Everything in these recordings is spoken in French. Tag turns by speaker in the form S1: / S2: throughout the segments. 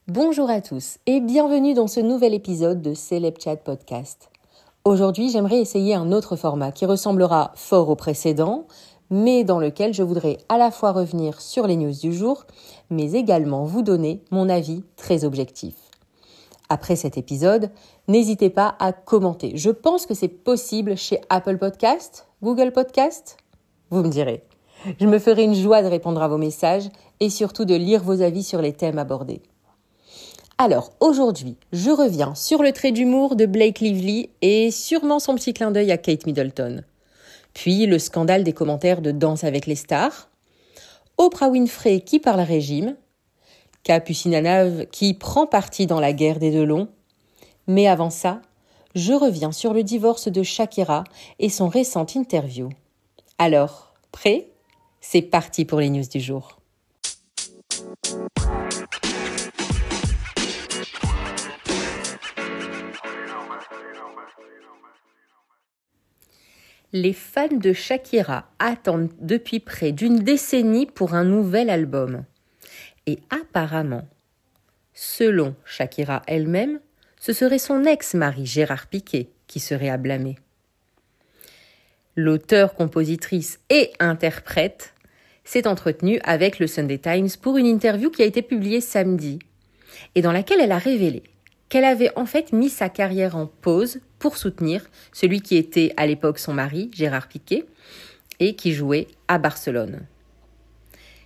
S1: Bonjour à tous et bienvenue dans ce nouvel épisode de Celeb Chat Podcast. Aujourd'hui, j'aimerais essayer un autre format qui ressemblera fort au précédent, mais dans lequel je voudrais à la fois revenir sur les news du jour, mais également vous donner mon avis très objectif. Après cet épisode, n'hésitez pas à commenter. Je pense que c'est possible chez Apple Podcast, Google Podcast. Vous me direz. Je me ferai une joie de répondre à vos messages et surtout de lire vos avis sur les thèmes abordés. Alors, aujourd'hui, je reviens sur le trait d'humour de Blake Lively et sûrement son petit clin d'œil à Kate Middleton. Puis le scandale des commentaires de Danse avec les stars, Oprah Winfrey qui parle régime, Capucine Hanave qui prend parti dans la guerre des deux longs. Mais avant ça, je reviens sur le divorce de Shakira et son récent interview. Alors, prêt ? C'est parti pour les news du jour. Les fans de Shakira attendent depuis près d'une décennie pour un nouvel album. Et apparemment, selon Shakira elle-même, ce serait son ex-mari Gérard Piqué qui serait à blâmer. L'auteure, compositrice et interprète s'est entretenue avec le Sunday Times pour une interview qui a été publiée samedi et dans laquelle elle a révélé qu'elle avait en fait mis sa carrière en pause pour soutenir celui qui était à l'époque son mari, Gérard Piqué, et qui jouait à Barcelone.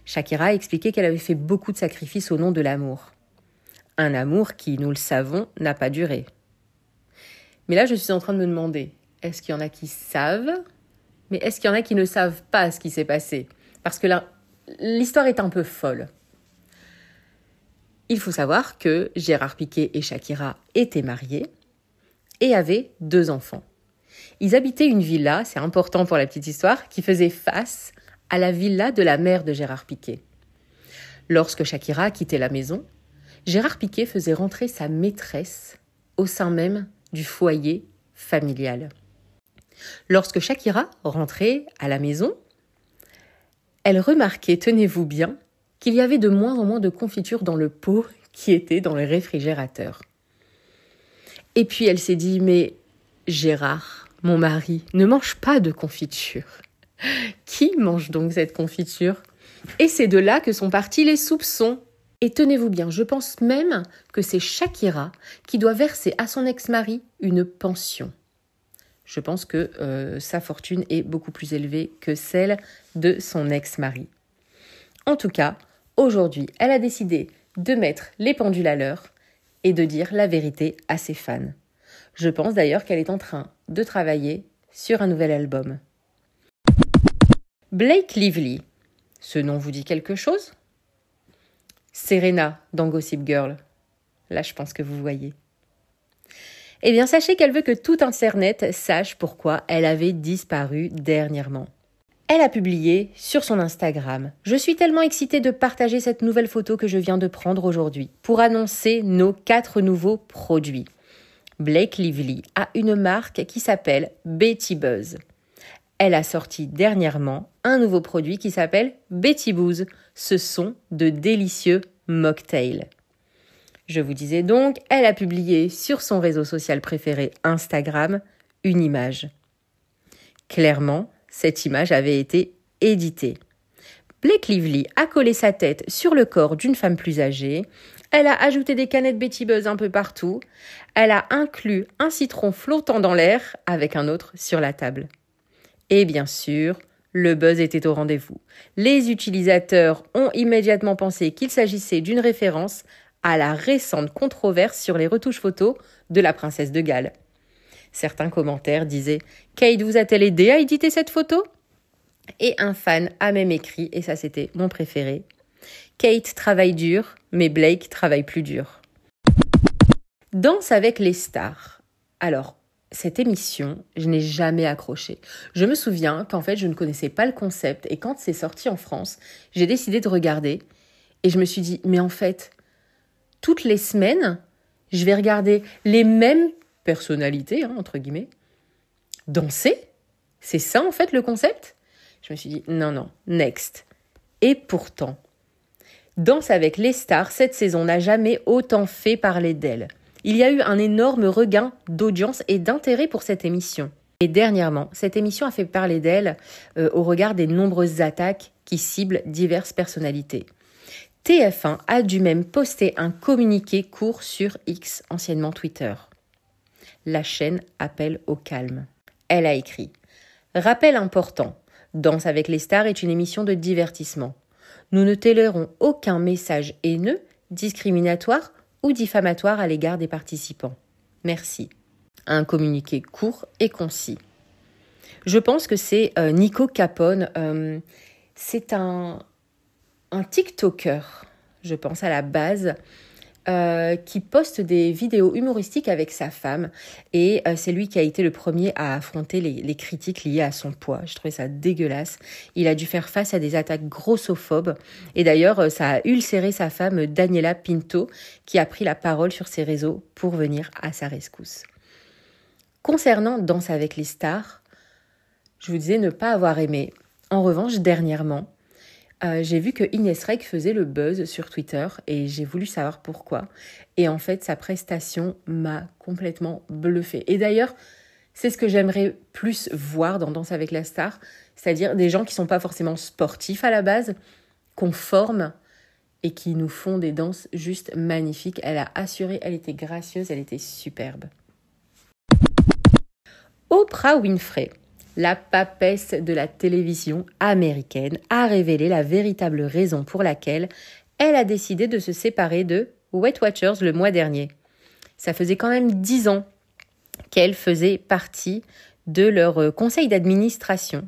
S1: Shakira a expliqué qu'elle avait fait beaucoup de sacrifices au nom de l'amour. Un amour qui, nous le savons, n'a pas duré. Mais là, je suis en train de me demander, est-ce qu'il y en a qui savent ? Mais est-ce qu'il y en a qui ne savent pas ce qui s'est passé ? Parce que là, l'histoire est un peu folle. Il faut savoir que Gérard Piqué et Shakira étaient mariés et avaient 2 enfants. Ils habitaient une villa, c'est important pour la petite histoire, qui faisait face à la villa de la mère de Gérard Piqué. Lorsque Shakira quittait la maison, Gérard Piqué faisait rentrer sa maîtresse au sein même du foyer familial. Lorsque Shakira rentrait à la maison, elle remarquait, tenez-vous bien, qu'il y avait de moins en moins de confiture dans le pot qui était dans le réfrigérateur. Et puis elle s'est dit, mais Gérard, mon mari, ne mange pas de confiture. Qui mange donc cette confiture ? Et c'est de là que sont partis les soupçons. Et tenez-vous bien, je pense même que c'est Shakira qui doit verser à son ex-mari une pension. Je pense que sa fortune est beaucoup plus élevée que celle de son ex-mari. En tout cas, aujourd'hui, elle a décidé de mettre les pendules à l'heure et de dire la vérité à ses fans. Je pense d'ailleurs qu'elle est en train de travailler sur un nouvel album. Blake Lively, ce nom vous dit quelque chose ? Serena dans Gossip Girl. Là, je pense que vous voyez. Eh bien, sachez qu'elle veut que tout Internet sache pourquoi elle avait disparu dernièrement. Elle a publié sur son Instagram « Je suis tellement excitée de partager cette nouvelle photo que je viens de prendre aujourd'hui pour annoncer nos 4 nouveaux produits. » Blake Lively a une marque qui s'appelle Betty Buzz. Elle a sorti dernièrement un nouveau produit qui s'appelle Betty Booze. Ce sont de délicieux mocktails. Je vous disais donc, elle a publié sur son réseau social préféré Instagram une image. Clairement, cette image avait été éditée. Blake Lively a collé sa tête sur le corps d'une femme plus âgée. Elle a ajouté des canettes Betty Buzz un peu partout. Elle a inclus un citron flottant dans l'air avec un autre sur la table. Et bien sûr, le buzz était au rendez-vous. Les utilisateurs ont immédiatement pensé qu'il s'agissait d'une référence à la récente controverse sur les retouches photos de la princesse de Galles. Certains commentaires disaient « Kate vous a-t-elle aidé à éditer cette photo ?» Et un fan a même écrit, et ça c'était mon préféré, « Kate travaille dur, mais Blake travaille plus dur. » Danse avec les stars. Alors, cette émission, je n'ai jamais accroché. Je me souviens qu'en fait, je ne connaissais pas le concept, et quand c'est sorti en France, j'ai décidé de regarder, et je me suis dit « Mais en fait, toutes les semaines, je vais regarder les mêmes personnalités, entre guillemets, danser. C'est ça, en fait, le concept ? Je me suis dit, non, next. Et pourtant, Danse avec les stars, cette saison n'a jamais autant fait parler d'elle. Il y a eu un énorme regain d'audience et d'intérêt pour cette émission. Et dernièrement, cette émission a fait parler d'elle au regard des nombreuses attaques qui ciblent diverses personnalités. TF1 a dû même poster un communiqué court sur X, anciennement Twitter. La chaîne appelle au calme. Elle a écrit « Rappel important, Danse avec les stars est une émission de divertissement. Nous ne tolérons aucun message haineux, discriminatoire ou diffamatoire à l'égard des participants. Merci. » Un communiqué court et concis. Je pense que c'est Nico Capone. C'est un TikToker, je pense à la base, qui poste des vidéos humoristiques avec sa femme. Et c'est lui qui a été le premier à affronter les critiques liées à son poids. Je trouvais ça dégueulasse. Il a dû faire face à des attaques grossophobes. Et d'ailleurs, ça a ulcéré sa femme Daniela Pinto, qui a pris la parole sur ses réseaux pour venir à sa rescousse. Concernant Danse avec les stars, je vous disais ne pas avoir aimé. En revanche, dernièrement, j'ai vu que Inès Reg faisait le buzz sur Twitter et j'ai voulu savoir pourquoi. Et en fait, sa prestation m'a complètement bluffée. Et d'ailleurs, c'est ce que j'aimerais plus voir dans Danse avec la star, c'est-à-dire des gens qui ne sont pas forcément sportifs à la base, qu'on forme et qui nous font des danses juste magnifiques. Elle a assuré, elle était gracieuse, elle était superbe. Oprah Winfrey, la papesse de la télévision américaine, a révélé la véritable raison pour laquelle elle a décidé de se séparer de Weight Watchers le mois dernier. Ça faisait quand même 10 ans qu'elle faisait partie de leur conseil d'administration.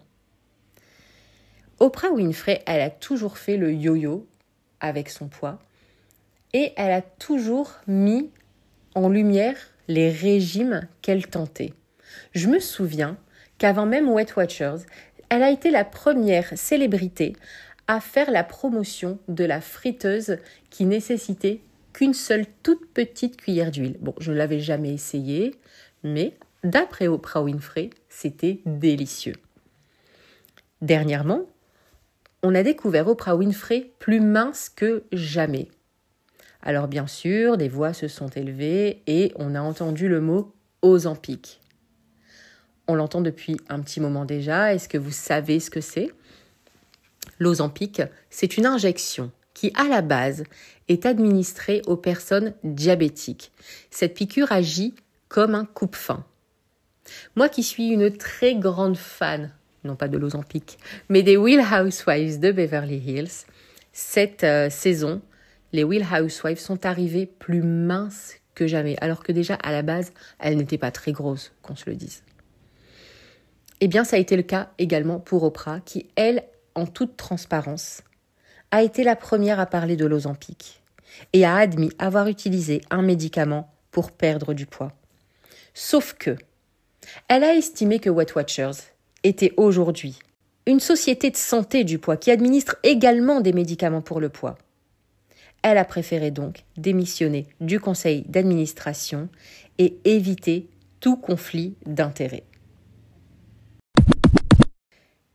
S1: Oprah Winfrey, elle a toujours fait le yo-yo avec son poids et elle a toujours mis en lumière les régimes qu'elle tentait. Je me souviens qu'avant même Weight Watchers, elle a été la première célébrité à faire la promotion de la friteuse qui nécessitait qu'une seule toute petite cuillère d'huile. Bon, je ne l'avais jamais essayé, mais d'après Oprah Winfrey, c'était délicieux. Dernièrement, on a découvert Oprah Winfrey plus mince que jamais. Alors bien sûr, des voix se sont élevées et on a entendu le mot Ozempic. On l'entend depuis un petit moment déjà. Est-ce que vous savez ce que c'est ? L'Ozempic, c'est une injection qui, à la base, est administrée aux personnes diabétiques. Cette piqûre agit comme un coupe-faim. Moi qui suis une très grande fan, non pas de l'Ozempic, mais des Real Housewives de Beverly Hills, cette saison, les Real Housewives sont arrivées plus minces que jamais, alors que déjà, à la base, elles n'étaient pas très grosses, qu'on se le dise. Eh bien, ça a été le cas également pour Oprah, qui, elle, en toute transparence, a été la première à parler de l'Ozempic et a admis avoir utilisé un médicament pour perdre du poids. Sauf que, elle a estimé que Weight Watchers était aujourd'hui une société de santé du poids qui administre également des médicaments pour le poids. Elle a préféré donc démissionner du conseil d'administration et éviter tout conflit d'intérêts.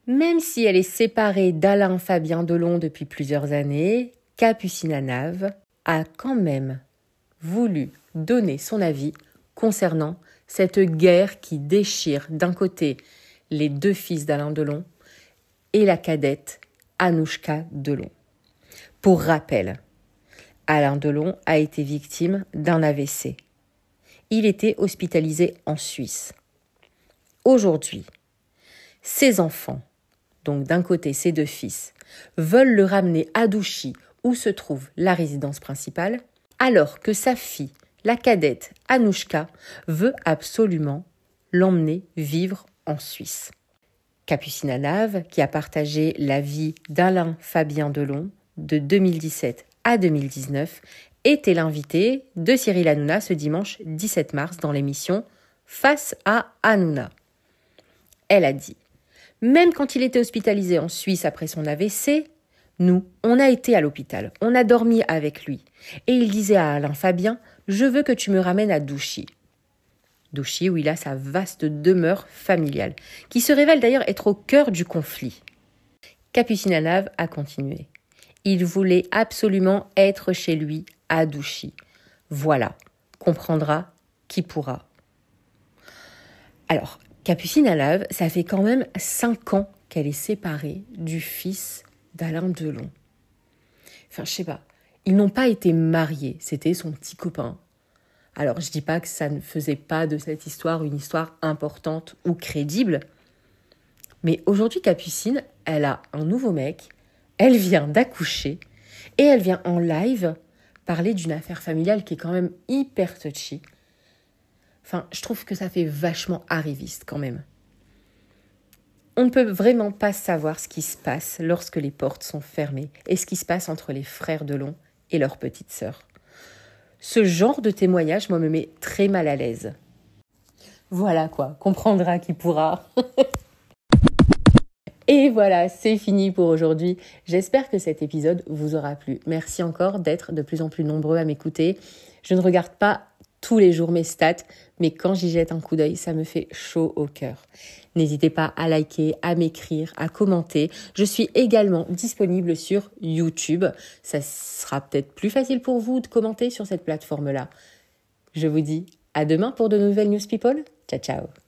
S1: Même si elle est séparée d'Alain Fabien Delon depuis plusieurs années, Capucine Anave a quand même voulu donner son avis concernant cette guerre qui déchire d'un côté les deux fils d'Alain Delon et la cadette Anouchka Delon. Pour rappel, Alain Delon a été victime d'un AVC. Il était hospitalisé en Suisse. Aujourd'hui, ses enfants, donc d'un côté ses deux fils, veulent le ramener à Douchy où se trouve la résidence principale, alors que sa fille, la cadette Anouchka, veut absolument l'emmener vivre en Suisse. Capucine Anave, qui a partagé la vie d'Alain Fabien Delon de 2017 à 2019, était l'invitée de Cyril Hanouna ce dimanche 17 mars dans l'émission Face à Hanouna. Elle a dit « Même quand il était hospitalisé en Suisse après son AVC, nous, on a été à l'hôpital, on a dormi avec lui. Et il disait à Alain Fabien « Je veux que tu me ramènes à Douchy ». Douchy où il a sa vaste demeure familiale, qui se révèle d'ailleurs être au cœur du conflit. Capucine Anave a continué. Il voulait absolument être chez lui à Douchy. Voilà, comprendra qui pourra. Alors, Capucine à Lave, ça fait quand même 5 ans qu'elle est séparée du fils d'Alain Delon. Enfin, je sais pas, ils n'ont pas été mariés, c'était son petit copain. Alors, je dis pas que ça ne faisait pas de cette histoire une histoire importante ou crédible, mais aujourd'hui, Capucine, elle a un nouveau mec, elle vient d'accoucher, et elle vient en live parler d'une affaire familiale qui est quand même hyper touchy. Enfin, je trouve que ça fait vachement arriviste quand même. On ne peut vraiment pas savoir ce qui se passe lorsque les portes sont fermées et ce qui se passe entre les frères Delon et leur petite sœur. Ce genre de témoignage, moi, me met très mal à l'aise. Voilà quoi, comprendra qui pourra. Et voilà, c'est fini pour aujourd'hui. J'espère que cet épisode vous aura plu. Merci encore d'être de plus en plus nombreux à m'écouter. Je ne regarde pas tous les jours mes stats, mais quand j'y jette un coup d'œil, ça me fait chaud au cœur. N'hésitez pas à liker, à m'écrire, à commenter. Je suis également disponible sur YouTube. Ça sera peut-être plus facile pour vous de commenter sur cette plateforme-là. Je vous dis à demain pour de nouvelles News People. Ciao, ciao.